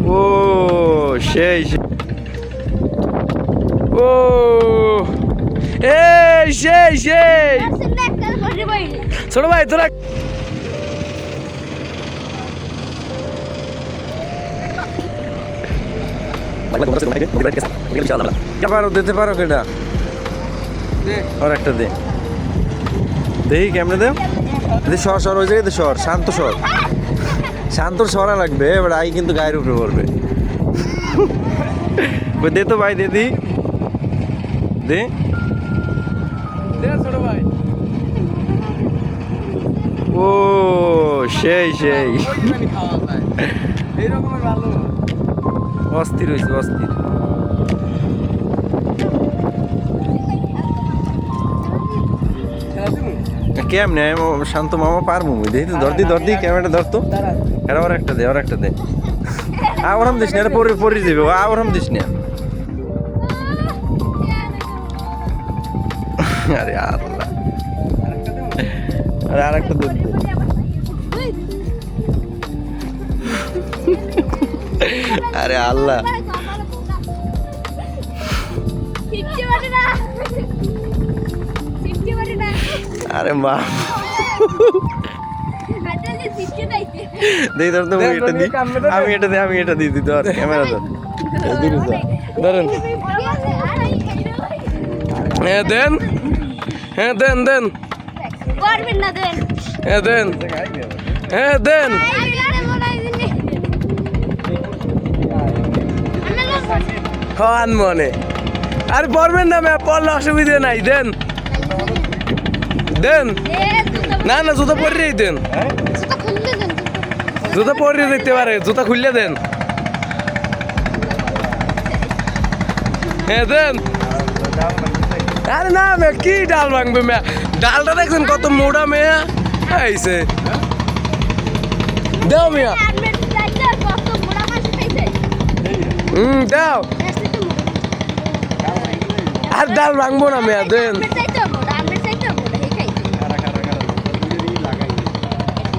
ও সেই ও এই সেই ছোট ভাই তোরা দিতে পারো কেটা আর একটা দে দেখি কেমনে দে সর সর ওই জায়গায় সর শান্তর সরা লাগবে এবার আই কিন্তু গায়ের উপরে পড়বে দে তো ভাই দে দি দে ছোট ভাই ও সেই অস্থির হয়েছে অস্থির কেমনে শান্ত মামা পারবো দেখি তো ধরদি ক্যামেরাটা ধরতো আর একটা দে আওরাম দিস না পরে যাবে আওরাম দিস না আরে আল্লাহ আরে আর একটা দুধ আরে আল্লাহ আরে মা দেই ধর তো আমি এটা দিই ধর ক্যামেরা ধর ধরেন দেন মনে আর পড়বেন না পড়লে অসুবিধা নাই দেন না জুতা পরিয়ে দেন জুতা পরিয়ে দেখতে পারে জুতা খুললে দেন দেন আরে না কি ডাল ভাঙবে ডালটা দেখছেন কত মোটা মেয়া আইছে দাও মিয়া দাও আর ডাল ভাঙবো না মেয়া দেন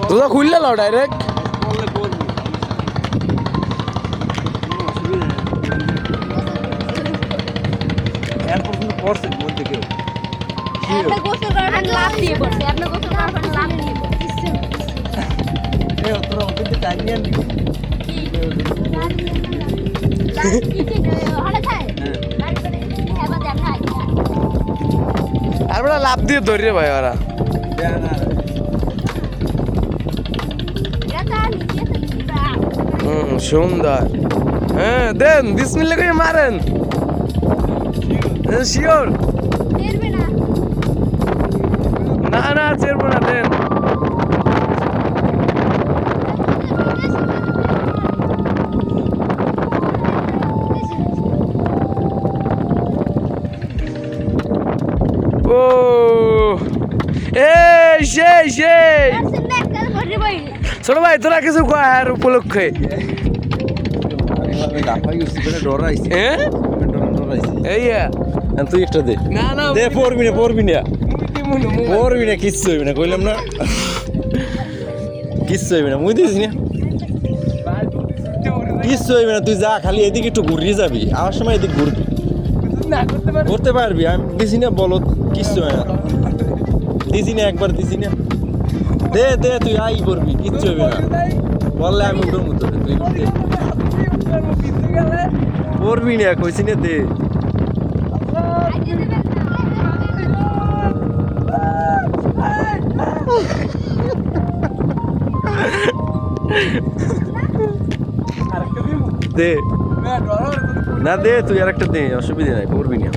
জুতা খুললে লাও ডাইরেক্ট আর বড় লাভ দিয়ে ধরে ভাই ওরা সুন্দর হ্যাঁ দেন বিসমিল্লাহ করে মারেন শিওর না চেরবো না দেন ও এই সেই ছোট ভাই তোরা কিছু কয়ার উপলক্ষে তুই একটা দে দে পড়বি না কিচ্ছু হইবি না কইলাম না কিচ্ছু হইবি না মুই দিস না কিচ্ছু হইবি না তুই যা খালি এদিকে একটু ঘুরিয়ে যাবি আমার সময় এদিকে ঘুরবি করতে পারবি আমি দিছি না বলো কিচ্ছু হয় না দিছি না একবার দিছি না দে তুই আই করবি কিচ্ছু হইবি না বললে আমি উঠোর মতো তুই করবি না কইছি না দে দে না দে তুই আর একটা দে অসুবিধা নাই করবি না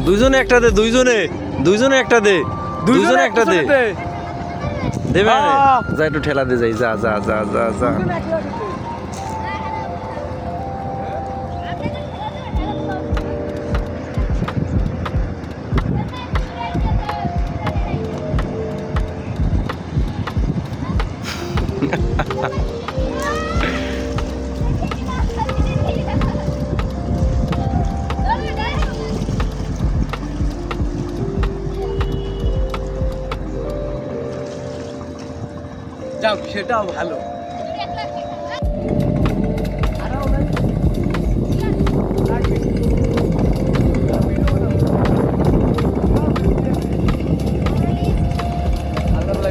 দুইজনে একটা দে, দুইজনে একটা দে, দুইজনে একটা দে। দেবে না? যা একটু ঠেলা দে যাই, যা যা যা যা যা। যাক সেটাও ভালো।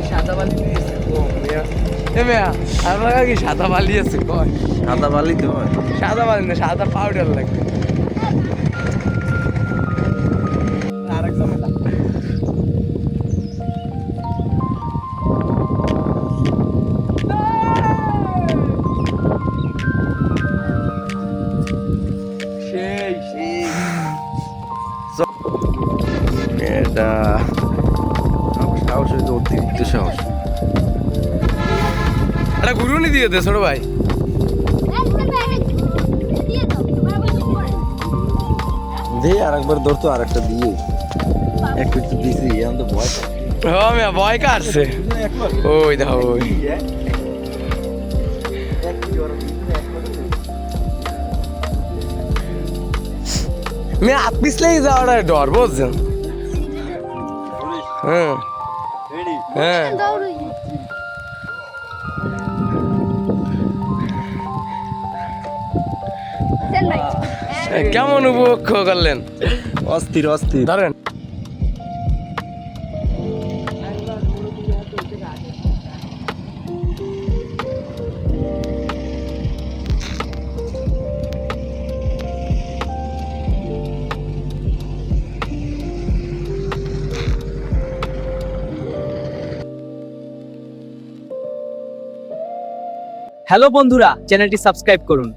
সাদা বালি দিয়েছে আপনার কি সাদা বালি আছে? সাদা বালি তো হয়। সাদা বালি না, সাদা পাউডার লাগবে। আরেক ঝামেলা। সেই সেই এটা সাহস হয়েছে, অতিরিক্ত সাহস। একটা ঘুরুনি দিয়ে দে ছোট ভাই। দে আরেকবার ধরতো, আরেকটা দিয়ে একটু একটু দিছি, এখন তো ভয় পাচ্ছি। হ্যাঁ মিয়া ভয় কাটছে। ওই দেখো ওই মিয়া হাত পিছলেই যাওয়াটা ডর বুঝছেন। হ্যাঁ হ্যাঁ কেমন উপভোগ করলেন? অস্থির অস্থির। ধরেন হ্যালো বন্ধুরা, চ্যানেলটি সাবস্ক্রাইব করুন।